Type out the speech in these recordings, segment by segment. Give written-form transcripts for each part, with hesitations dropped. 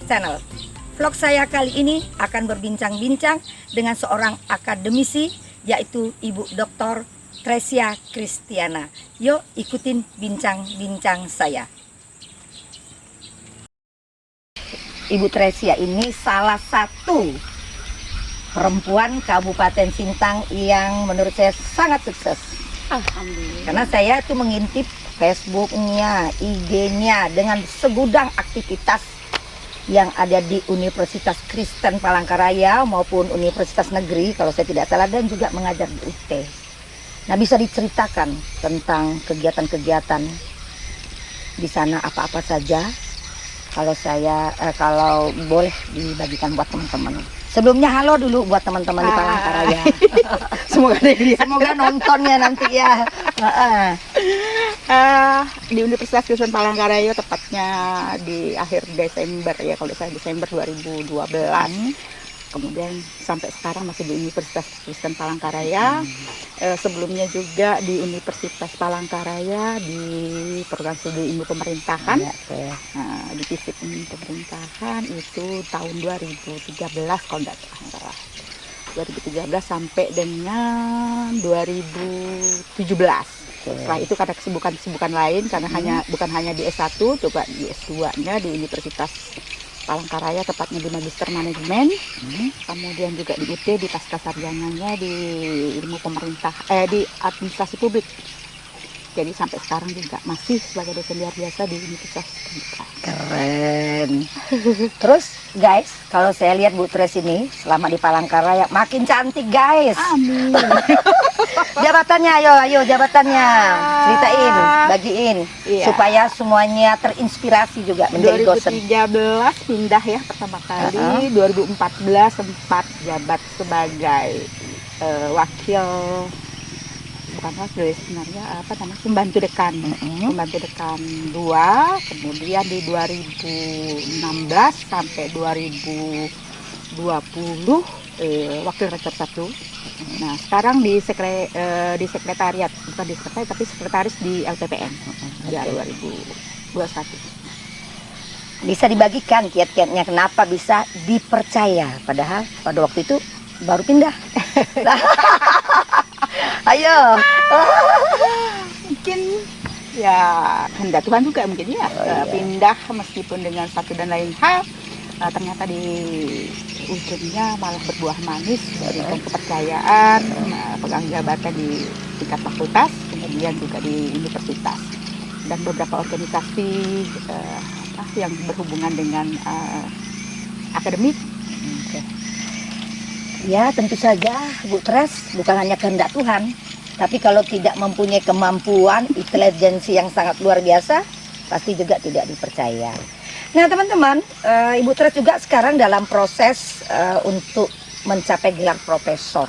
Channel. Vlog saya kali ini akan berbincang-bincang dengan seorang akademisi, yaitu Ibu Dr. Tresia Kristiana. Yuk ikutin bincang-bincang saya. Ibu Tresia ini salah satu perempuan Kabupaten Sintang yang menurut saya sangat sukses. Alhamdulillah. Karena saya itu mengintip Facebooknya, IG-nya dengan segudang aktivitas yang ada di Universitas Kristen Palangkaraya maupun Universitas Negeri kalau saya tidak salah, dan juga mengajar di UT. Nah, bisa diceritakan tentang kegiatan-kegiatan di sana apa-apa saja? Kalau boleh dibagikan buat teman-teman. Sebelumnya halo dulu buat teman-teman di Palangkaraya. Semoga nonton ya nanti ya. Di Universitas Kristen Palangkaraya, tepatnya di akhir Desember ya, kalau saya Desember 2012. Kemudian sampai sekarang masih di Universitas Kristen Palangkaraya. Sebelumnya juga di Universitas Palangkaraya di program studi ilmu pemerintahan. Di fisik ilmu pemerintahan itu tahun 2013 kalau tidak salah. 2013 sampai dengan 2017. Setelah itu karena kesibukan lain, karena bukan hanya di S1, coba di S2-nya di Universitas Palangkaraya, tepatnya di Magister Manajemen, kemudian juga di UT di pasca sarjananya di ilmu pemerintah, di administrasi publik. Jadi sampai sekarang juga masih sebagai dosen luar biasa di Universitas Pendidikan. Keren. Terus guys, kalau saya lihat Bu Tres ini selama di Palangkaraya makin cantik guys. Amin. Jabatannya, ayo jabatannya, ceritain, bagiin, Iya. supaya semuanya terinspirasi juga menjadi dosen. 2013 pindah ya pertama kali. 2014 sempat jabat sebagai wakil, bukan wakil sebenarnya, pembantu dekan. Pembantu dekan 2, kemudian di 2016 sampai 2020 wakil rektor 1. Nah, sekarang di sekretariat, bukan di sekretariat tapi sekretaris di LPPN. Ya, 2021. Bisa dibagikan kiat-kiatnya kenapa bisa dipercaya, padahal pada waktu itu baru pindah. Ayo. Mungkin ya kehendak Tuhan juga mungkin ya, pindah meskipun dengan satu dan lain hal, ternyata di ujungnya malah berbuah manis, memberikan kepercayaan, pegang jabatan di tingkat fakultas, kemudian juga di universitas, dan beberapa organisasi yang berhubungan dengan akademik. Ya, tentu saja Bu Tres, bukan hanya kehendak Tuhan, tapi kalau tidak mempunyai kemampuan, intelijensi yang sangat luar biasa, pasti juga tidak dipercaya. Nah teman-teman, Ibu Tres juga sekarang dalam proses untuk mencapai gelar profesor.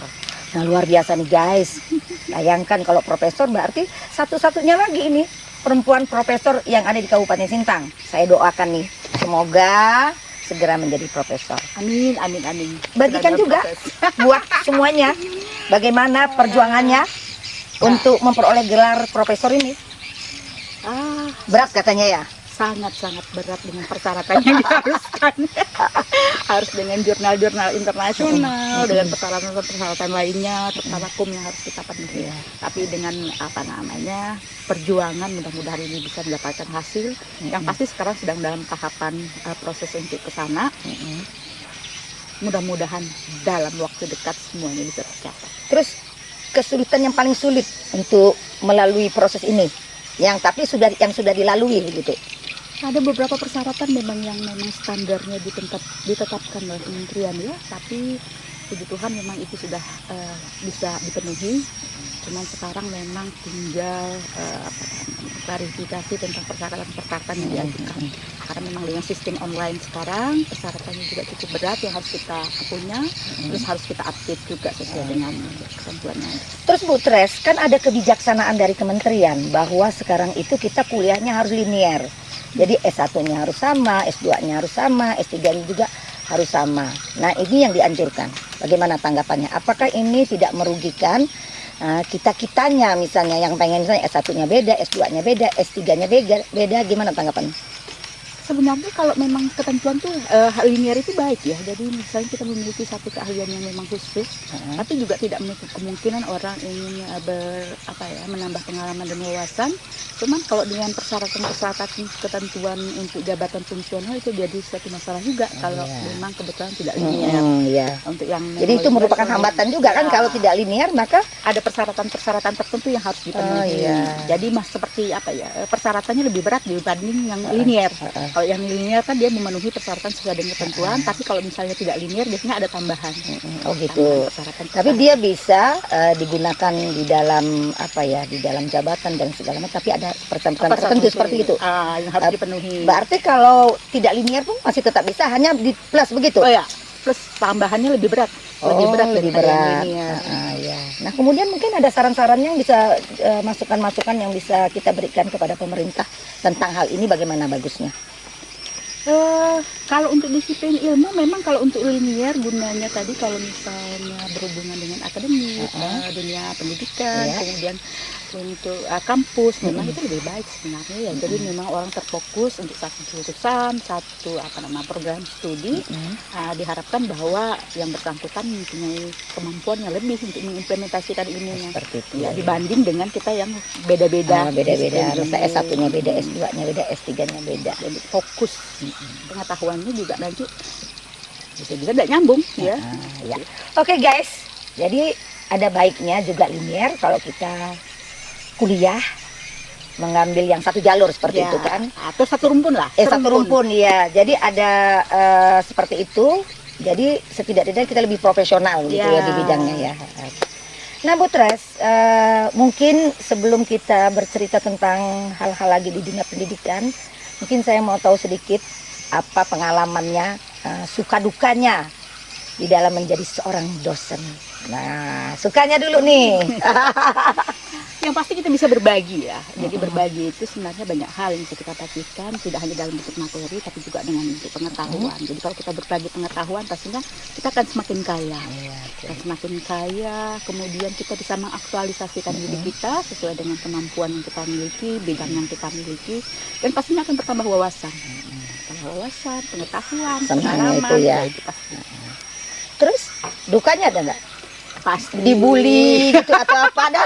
Nah luar biasa nih guys. Bayangkan kalau profesor berarti satu-satunya lagi ini perempuan profesor yang ada di Kabupaten Sintang. Saya doakan nih, semoga segera menjadi profesor. Amin, amin, amin. Bagikan juga buat semuanya bagaimana perjuangannya untuk memperoleh gelar profesor ini. Berat katanya ya? Sangat-sangat berat dengan persyaratan yang diharuskan. Harus dengan jurnal-jurnal internasional, dengan persyaratan lainnya, tertarakum yang harus kita penuhi. Tapi dengan perjuangan, mudah-mudahan ini bisa mendapatkan hasil. Yang pasti sekarang sedang dalam tahapan proses untuk ke sana. Mudah-mudahan dalam waktu dekat semuanya bisa tercapai. Terus kesulitan yang paling sulit untuk melalui proses ini, yang sudah dilalui gitu. Ada beberapa persyaratan memang standarnya ditetapkan oleh kementerian ya, tapi puji Tuhan memang itu sudah bisa dipenuhi. Cuman sekarang memang tinggal klarifikasi tentang persyaratan yang diajukan. Karena memang dengan sistem online sekarang persyaratannya juga cukup berat yang harus kita punya, terus harus kita update juga sesuai dengan ketentuannya. Terus Bu Tres, kan ada kebijaksanaan dari kementerian bahwa sekarang itu kita kuliahnya harus linear. Jadi S1-nya harus sama, S2-nya harus sama, S3-nya juga harus sama. Nah ini yang dianjurkan. Bagaimana tanggapannya? Apakah ini tidak merugikan kita-kitanya, misalnya yang pengen misalnya S1-nya beda, S2-nya beda, S3-nya beda, gimana tanggapannya? Sebenarnya kalau memang ketentuan tuh linear itu baik ya. Jadi misalnya kita memiliki satu keahlian yang memang khusus, tapi juga tidak menutup kemungkinan orang ingin menambah pengalaman dan wawasan. Cuman kalau dengan persyaratan ketentuan untuk jabatan fungsional itu jadi suatu masalah juga kalau memang kebetulan tidak linear. Untuk yang Jadi itu merupakan hambatan juga kan kalau tidak linear, maka ada persyaratan-persyaratan tertentu yang harus dipenuhi. Jadi seperti persyaratannya lebih berat dibanding yang linear. Kalau yang linear kan dia memenuhi persyaratan sesuai dengan ketentuan, tapi kalau misalnya tidak linear biasanya ada tambahan. Oh gitu. Tapi dia bisa digunakan di dalam di dalam jabatan dan segala macam, tapi ada persyaratan tertentu seperti itu. Yang harus dipenuhi. Berarti kalau tidak linear pun masih tetap bisa, hanya di plus begitu. Oh ya, plus tambahannya lebih berat. Lebih berat. Nah, kemudian mungkin ada saran-sarannya yang bisa masukan-masukan yang bisa kita berikan kepada pemerintah tentang hal ini, bagaimana bagusnya? Kalau untuk disiplin ilmu memang kalau untuk linear gunanya tadi kalau misalnya berhubungan dengan akademik, dunia pendidikan, kemudian untuk kampus memang itu lebih baik sebenarnya ya. Jadi memang orang terfokus untuk satu jurusan, satu program studi. Diharapkan bahwa yang bersangkutan mempunyai kemampuan yang lebih untuk mengimplementasikan ilmunya. Seperti itu. Ya, dibanding dengan kita yang beda-beda. Beda-beda. Misalnya S1-nya beda, S2-nya beda, S3-nya beda. Jadi fokus pengetahuannya juga nanti bisa tidak nyambung ya. Oke guys, jadi ada baiknya juga linear kalau kita kuliah mengambil yang satu jalur seperti itu kan, atau satu rumpun lah. Satu rumpun ya. Jadi ada seperti itu. Jadi setidak-tidaknya kita lebih profesional gitu ya di bidangnya ya. Nah Bu Tres, mungkin sebelum kita bercerita tentang hal-hal lagi di dunia pendidikan, mungkin saya mau tahu sedikit apa pengalamannya, suka dukanya di dalam menjadi seorang dosen. Nah, sukanya dulu nih. Yang pasti kita bisa berbagi ya. Jadi berbagi itu sebenarnya banyak hal yang bisa kita bagikan, tidak hanya dalam bentuk materi, tapi juga dengan bentuk pengetahuan. Jadi kalau kita berbagi pengetahuan, pastinya kita akan semakin kaya. Akan semakin kaya, kemudian kita bisa mengaktualisasikan diri kita sesuai dengan kemampuan yang kita miliki, bidang yang kita miliki, dan pastinya akan bertambah wawasan. Wawasan, pengetahuan, pengalaman, itu ya. Itu pasti. Terus dukanya ada nggak? Pasti Dibully gitu atau apa ada?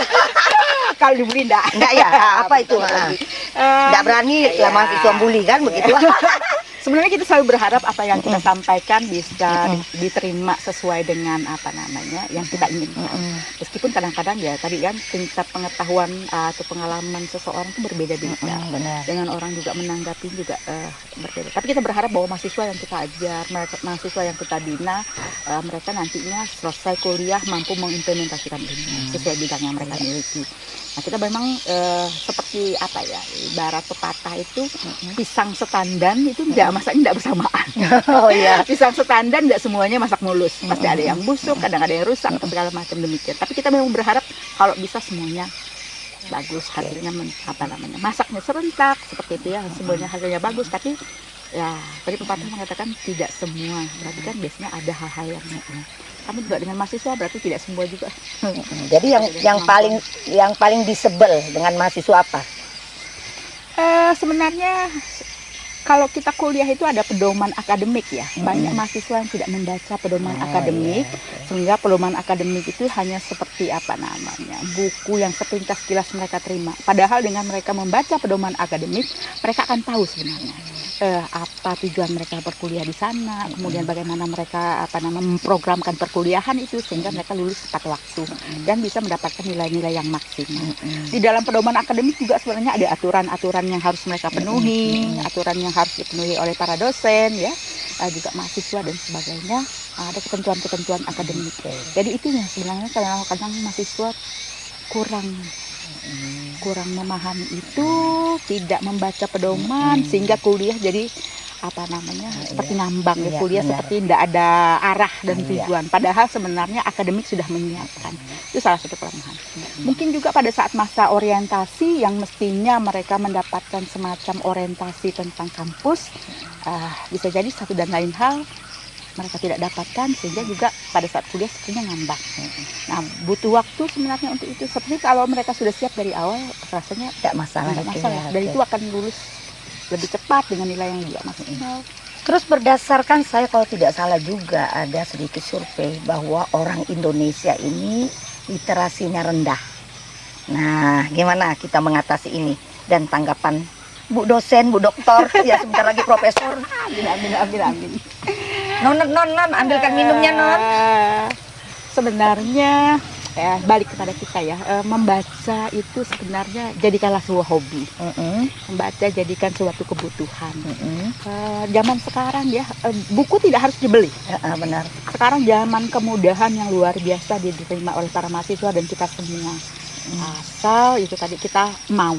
Kalau dibully enggak ya, apa itu? Enggak berani lah mahasiswa bully kan begitu. Sebenarnya kita selalu berharap apa yang kita sampaikan bisa diterima sesuai dengan yang kita inginkan. Meskipun kadang-kadang ya tadi kan tingkat pengetahuan atau pengalaman seseorang itu berbeda-beda. Dengan orang juga menanggapi juga berbeda. Tapi kita berharap bahwa mahasiswa yang kita ajar, mahasiswa yang kita bina, mereka nantinya selesai kuliah mampu mengimplementasikan ini sesuai bidang yang mereka miliki. Nah, kita memang seperti ibarat pepatah itu pisang setandan itu masaknya tidak bersamaan. Pisang setandan tidak semuanya masak mulus, pasti ada yang busuk, kadang ada yang rusak, segala macam demikian. Tapi kita memang berharap kalau bisa semuanya bagus, hasilnya masaknya serentak seperti itu ya, semuanya hasilnya bagus. Tapi ya tadi pepatah mengatakan tidak semua, berarti kan biasanya ada hal-hal yang kami juga dengan mahasiswa berarti tidak semua juga. Jadi yang paling disebel dengan mahasiswa apa? Sebenarnya kalau kita kuliah itu ada pedoman akademik ya. Banyak mahasiswa yang tidak membaca pedoman akademik, sehingga pedoman akademik itu hanya seperti buku yang sepintas kilas mereka terima. Padahal dengan mereka membaca pedoman akademik, mereka akan tahu sebenarnya apa tujuan mereka berkuliah di sana, kemudian bagaimana mereka memprogramkan perkuliahan itu sehingga mereka lulus tepat waktu dan bisa mendapatkan nilai-nilai yang maksimal. Di dalam pedoman akademik juga sebenarnya ada aturan-aturan yang harus mereka penuhi, aturan yang harus dipenuhi oleh para dosen ya, juga mahasiswa dan sebagainya. Ada ketentuan-ketentuan akademik. Jadi itu yang sebenarnya kadang-kadang mahasiswa kurang memahami itu, tidak membaca pedoman sehingga kuliah jadi seperti ngambang ya, kuliah seperti tidak ada arah dan tujuan. Padahal sebenarnya akademik sudah menyiapkan. Itu salah satu kelemahan. Mungkin juga pada saat masa orientasi yang mestinya mereka mendapatkan semacam orientasi tentang kampus, bisa jadi satu dan lain hal mereka tidak dapatkan sehingga juga pada saat kuliah sepertinya ngambang. Nah, butuh waktu sebenarnya untuk itu. Seperti kalau mereka sudah siap dari awal, rasanya tidak masalah. Dan itu akan lulus lebih cepat dengan nilai yang juga maksimal. Terus berdasarkan saya kalau tidak salah juga ada sedikit survei bahwa orang Indonesia ini literasinya rendah. Nah, gimana kita mengatasi ini? Dan tanggapan Bu dosen, Bu doktor, ya sebentar lagi profesor. Amin. Non, ambilkan minumnya, Non. Sebenarnya balik kepada kita ya, membaca itu sebenarnya jadikanlah sebuah hobi. Membaca jadikan suatu kebutuhan. Zaman sekarang ya, buku tidak harus dibeli. Benar. Sekarang zaman kemudahan yang luar biasa diterima oleh para mahasiswa dan kita semua. Asal itu tadi kita mau.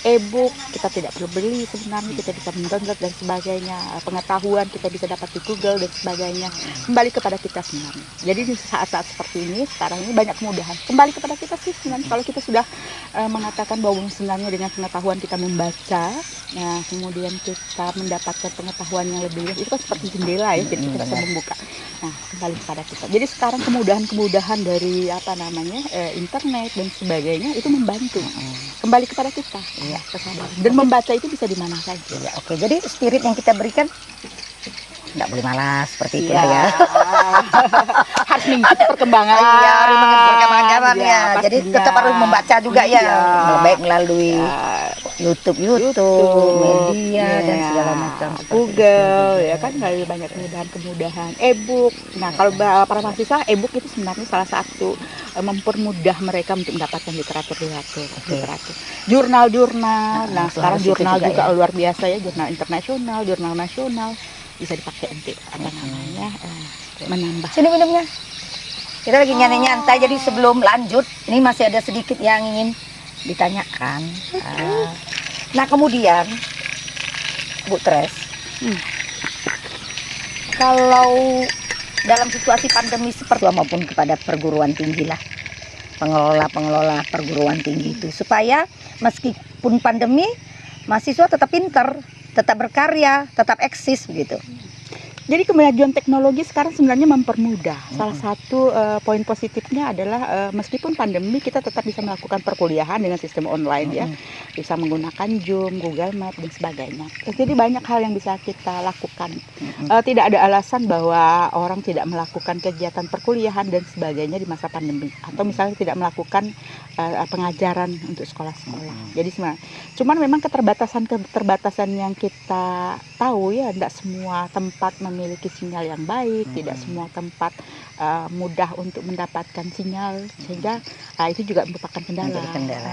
E-book kita tidak perlu beli, sebenarnya kita bisa mendownload dan sebagainya. Pengetahuan kita bisa dapat di Google dan sebagainya. Kembali kepada kita sebenarnya. Jadi di saat-saat seperti ini, sekarang ini banyak kemudahan. Kembali kepada kita sih sebenarnya. Kalau kita sudah mengatakan bahwa sebenarnya dengan pengetahuan kita membaca, kemudian kita mendapatkan pengetahuan yang lebih luas, itu kan seperti jendela ya, jadi kita bisa membuka. Nah, kembali kepada kita. Jadi sekarang kemudahan-kemudahan dari internet dan sebagainya itu membantu. Kembali kepada kita, kesadaran. Dan membaca itu bisa di mana saja. Ya, oke. Jadi spirit yang kita berikan nggak boleh malas seperti itu ya. Harus mengikuti perkembangan. Iya, harus mengikuti perkembangan zaman ya. Jadi tetap harus membaca juga ya. Baik melalui YouTube, media dan segala macam. Google ya kan, melalui banyak kemudahan. E-book. Nah, kalau para mahasiswa, e-book itu sebenarnya salah satu mempermudah mereka untuk mendapatkan literatur. Jurnal-jurnal. Nah, sekarang jurnal juga luar biasa ya, jurnal internasional, jurnal nasional bisa dipakai untuk menambah. Sini minumnya. Kita lagi nyantai-nyantai, jadi sebelum lanjut, ini masih ada sedikit yang ingin ditanyakan. Nah, kemudian Bu Tres, kalau dalam situasi pandemi seperti itu maupun kepada perguruan tinggi lah, pengelola perguruan tinggi itu, supaya meskipun pandemi, mahasiswa tetap pinter, tetap berkarya, tetap eksis begitu. Jadi kemajuan teknologi sekarang sebenarnya mempermudah. Salah satu poin positifnya adalah meskipun pandemi kita tetap bisa melakukan perkuliahan dengan sistem online ya. Bisa menggunakan Zoom, Google Meet dan sebagainya. Jadi banyak hal yang bisa kita lakukan. Tidak ada alasan bahwa orang tidak melakukan kegiatan perkuliahan dan sebagainya di masa pandemi. Atau misalnya tidak melakukan pengajaran untuk sekolah-sekolah. Jadi sebenarnya, cuman memang keterbatasan yang kita tahu ya, tidak semua tempat memiliki sinyal yang baik, tidak semua tempat mudah untuk mendapatkan sinyal, sehingga itu juga merupakan kendala.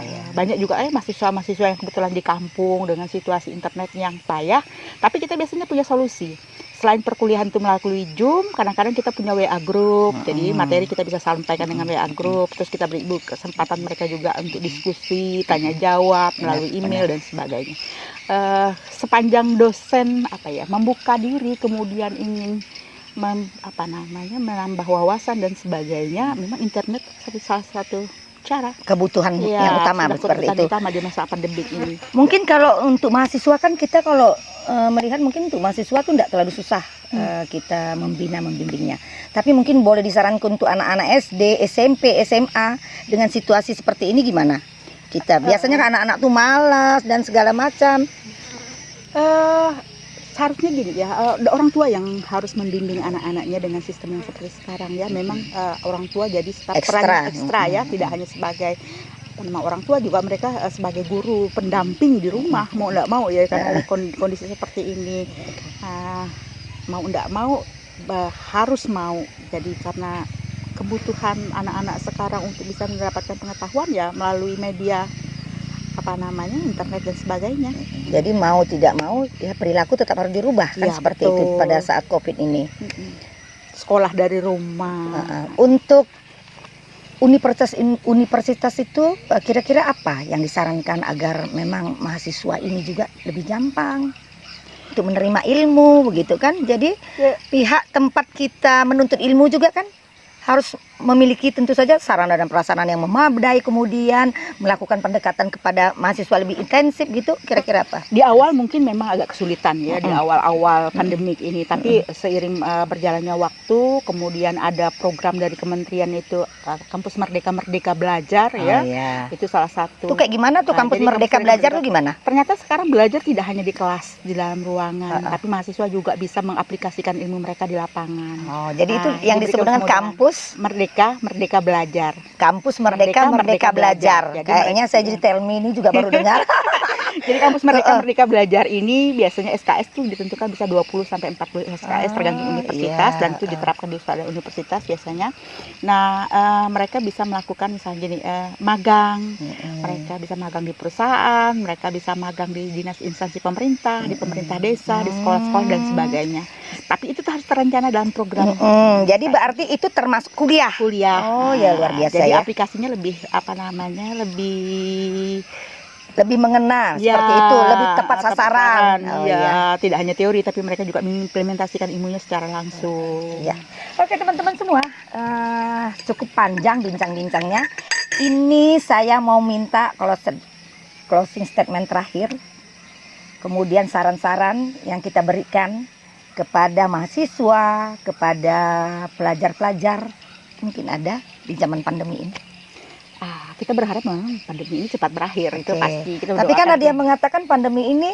Ya. Banyak juga mahasiswa yang kebetulan di kampung dengan situasi internet yang payah, tapi kita biasanya punya solusi. Selain perkuliahan itu melalui Zoom, kadang-kadang kita punya WA group, jadi materi kita bisa sampaikan dengan WA group, terus kita beri kesempatan mereka juga untuk diskusi, tanya jawab melalui email dan sebagainya. Sepanjang dosen membuka diri, kemudian ingin menambah wawasan dan sebagainya, memang internet salah satu cara kebutuhan yang utama seperti itu. Utama di masa pandemi ini. Mungkin kalau untuk mahasiswa kan kita kalau melihat mungkin untuk mahasiswa tuh tidak terlalu susah kita membimbingnya. Tapi mungkin boleh disarankan untuk anak-anak SD, SMP, SMA dengan situasi seperti ini gimana? Kita biasanya kan anak-anak tuh malas dan segala macam. Seharusnya gini ya, orang tua yang harus membimbing anak-anaknya dengan sistem yang seperti sekarang ya. Memang orang tua jadi peran ekstra ya, tidak hanya sebagai orang tua, juga mereka sebagai guru pendamping di rumah, mau tidak mau ya, karena kondisi seperti ini, mau tidak mau harus mau. Jadi karena kebutuhan anak-anak sekarang untuk bisa mendapatkan pengetahuan ya melalui media internet dan sebagainya. Jadi mau tidak mau ya perilaku tetap harus dirubah kan, seperti itu pada saat COVID ini. Sekolah dari rumah. Untuk universitas itu kira-kira apa yang disarankan agar memang mahasiswa ini juga lebih gampang untuk menerima ilmu begitu kan? Jadi pihak tempat kita menuntut ilmu juga kan harus memiliki tentu saja sarana dan prasarana yang memadai, kemudian melakukan pendekatan kepada mahasiswa lebih intensif gitu, kira-kira apa? Di awal mungkin memang agak kesulitan ya, di Mm-mm. awal-awal pandemik ini, tapi seiring berjalannya waktu, kemudian ada program dari kementerian itu, Kampus Merdeka Merdeka Belajar ya, Iya. itu salah satu. Itu kayak gimana tuh Nah, kampus jadi Merdeka kampus Belajar Merdeka- tuh gimana? Ternyata sekarang belajar tidak hanya di kelas, di dalam ruangan, Ah. tapi mahasiswa juga bisa mengaplikasikan ilmu mereka di lapangan. Oh, jadi itu Ah, yang diberikan disebut dengan kemudahan. kampus Merdeka Belajar. Kampus Merdeka Merdeka Belajar. Belajar. Jadi Kayaknya saya jadi Telmi ini juga baru dengar. Jadi kampus Merdeka Belajar ini biasanya SKS tuh ditentukan bisa 20 sampai 40 SKS tergantung universitas, iya. dan itu diterapkan di pada universitas biasanya. Nah, mereka bisa melakukan misalnya gini, magang. Mereka bisa magang di perusahaan, mereka bisa magang di dinas instansi pemerintah, di pemerintah desa, di sekolah-sekolah dan sebagainya. Tapi itu harus terencana dalam program Jadi berarti itu termasuk kuliah. kuliah. Oh, ya luar biasa Jadi ya. aplikasinya lebih Lebih mengena ya, seperti itu, lebih tepat sasaran. Oh, iya, tidak hanya teori tapi mereka juga mengimplementasikan ilmunya secara langsung. Iya. Oke teman-teman semua, cukup panjang bincang-bincangnya. Ini saya mau minta kalau closing statement terakhir, kemudian saran-saran yang kita berikan kepada mahasiswa, kepada pelajar-pelajar, mungkin ada di zaman pandemi ini. Kita berharap memang pandemi ini cepat berakhir, itu Oke. pasti. Kita Tapi kan mendoakan. ada yang mengatakan pandemi ini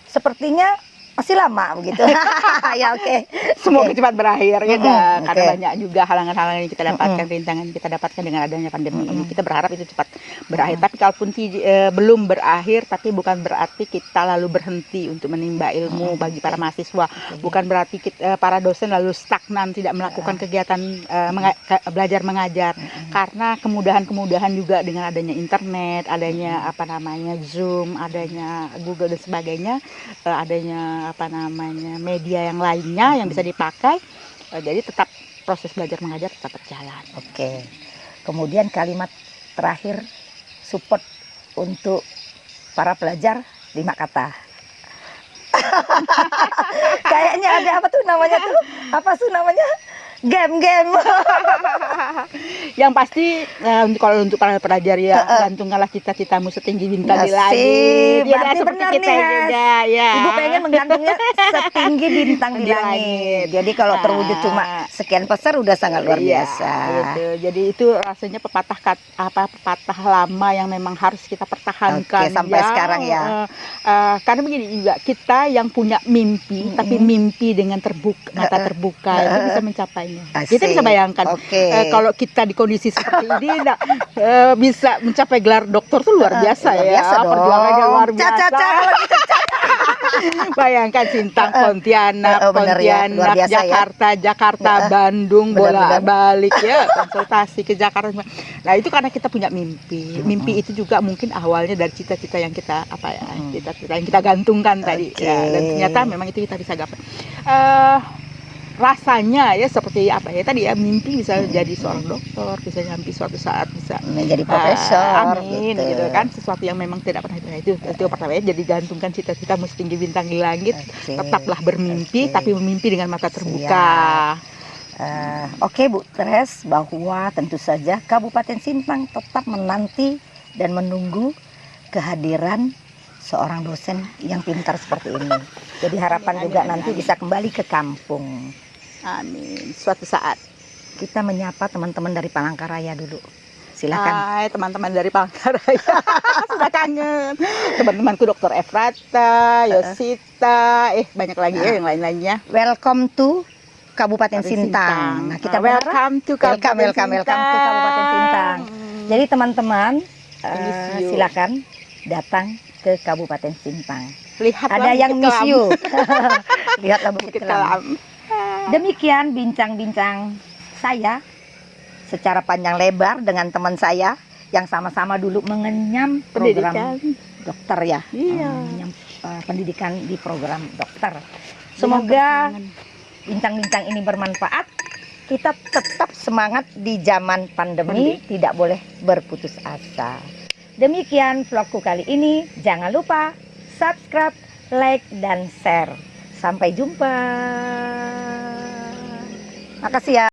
sepertinya masih lama begitu. Ya oke. Semoga Oke. cepat berakhir ya, Mm-mm, karena oke. banyak juga halangan-halangan yang kita dapatkan, rintangan yang kita dapatkan dengan adanya pandemi ini. Kita berharap itu cepat berakhir. Tapi kalaupun belum berakhir, tapi bukan berarti kita lalu berhenti untuk menimba ilmu bagi para mahasiswa. Bukan berarti para dosen lalu stagnan tidak melakukan kegiatan belajar mengajar. Karena kemudahan-kemudahan juga dengan adanya internet, adanya Zoom, adanya Google dan sebagainya, adanya media yang lainnya yang bisa dipakai, jadi tetap proses belajar mengajar tetap berjalan. Oke. Kemudian kalimat terakhir support untuk para pelajar 5 kata. Kayaknya ada apa tuh namanya tuh? Apa tuh namanya? Game-game. Yang pasti kalau untuk para pelajar ya, gantungkanlah cita-citamu setinggi bintang di Asik. langit. Ya, Berarti seperti benar kita nih, Hes. juga ya. Ibu pengen menggantungnya setinggi bintang di Di langit. langit. Jadi kalau terwujud cuma sekian besar udah sangat luar Iya, biasa. gitu. Jadi itu rasanya pepatah lama yang memang harus kita pertahankan. Oke, sampai sekarang ya. Karena begini juga, kita yang punya mimpi, tapi mimpi dengan mata terbuka itu bisa mencapainya. Asik. Kita bisa bayangkan, Oke. kalau kita di kondisi seperti ini bisa mencapai gelar doktor tuh luar biasa luar ya. biasa dong. Perjuangannya luar biasa. Caca, kalau gitu. Bayangkan Sintang, Pontianak, bener ya, luar biasa ya. Jakarta, Bandung, Benar-benar. bolak-balik ya, konsultasi ke Jakarta. Nah, itu karena kita punya mimpi. Mimpi itu juga mungkin awalnya dari cita-cita yang kita cita-cita yang kita gantungkan tadi. Ya, dan ternyata memang itu kita bisa gapai. Rasanya ya seperti apa ya tadi ya, mimpi bisa jadi seorang dokter, bisa nyampe suatu saat bisa Menjadi profesor. amin gitu kan, sesuatu yang memang tidak pernah itu pertama ya. Jadi gantungkan cita-citamu setinggi bintang di langit. Oke. Tetaplah bermimpi, Oke. tapi memimpi dengan mata terbuka. Oke Bu Tres, bahwa tentu saja Kabupaten Sintang tetap menanti dan menunggu kehadiran seorang dosen yang pintar seperti ini. Jadi harapan juga nanti bisa kembali ke kampung. Amin. Suatu saat. Kita menyapa teman-teman dari Palangkaraya dulu. Silakan. Hai teman-teman dari Palangkaraya. Sudah kangen. Teman-temanku Dr. Efrata, Yosita, banyak lagi ya yang lain-lainnya. Welcome to Kabupaten Sintang. Nah, kita berharap welcome to Kabupaten welcome to Kabupaten Sintang. Jadi teman-teman Miss you. silakan datang ke Kabupaten Sintang. Lihatlah Ada yang Bukit miss Kelam. you. Lihatlah Bukit Bukit Kelam. Kelam. Demikian bincang-bincang saya secara panjang lebar dengan teman saya yang sama-sama dulu mengenyam program Pendidikan. dokter ya. Iya. Mengenyam pendidikan di program dokter. Semoga bincang-bincang ini bermanfaat. Kita tetap semangat di zaman pandemi, tidak boleh berputus asa. Demikian vlogku kali ini. Jangan lupa subscribe, like, dan share. Sampai jumpa. Makasih ya.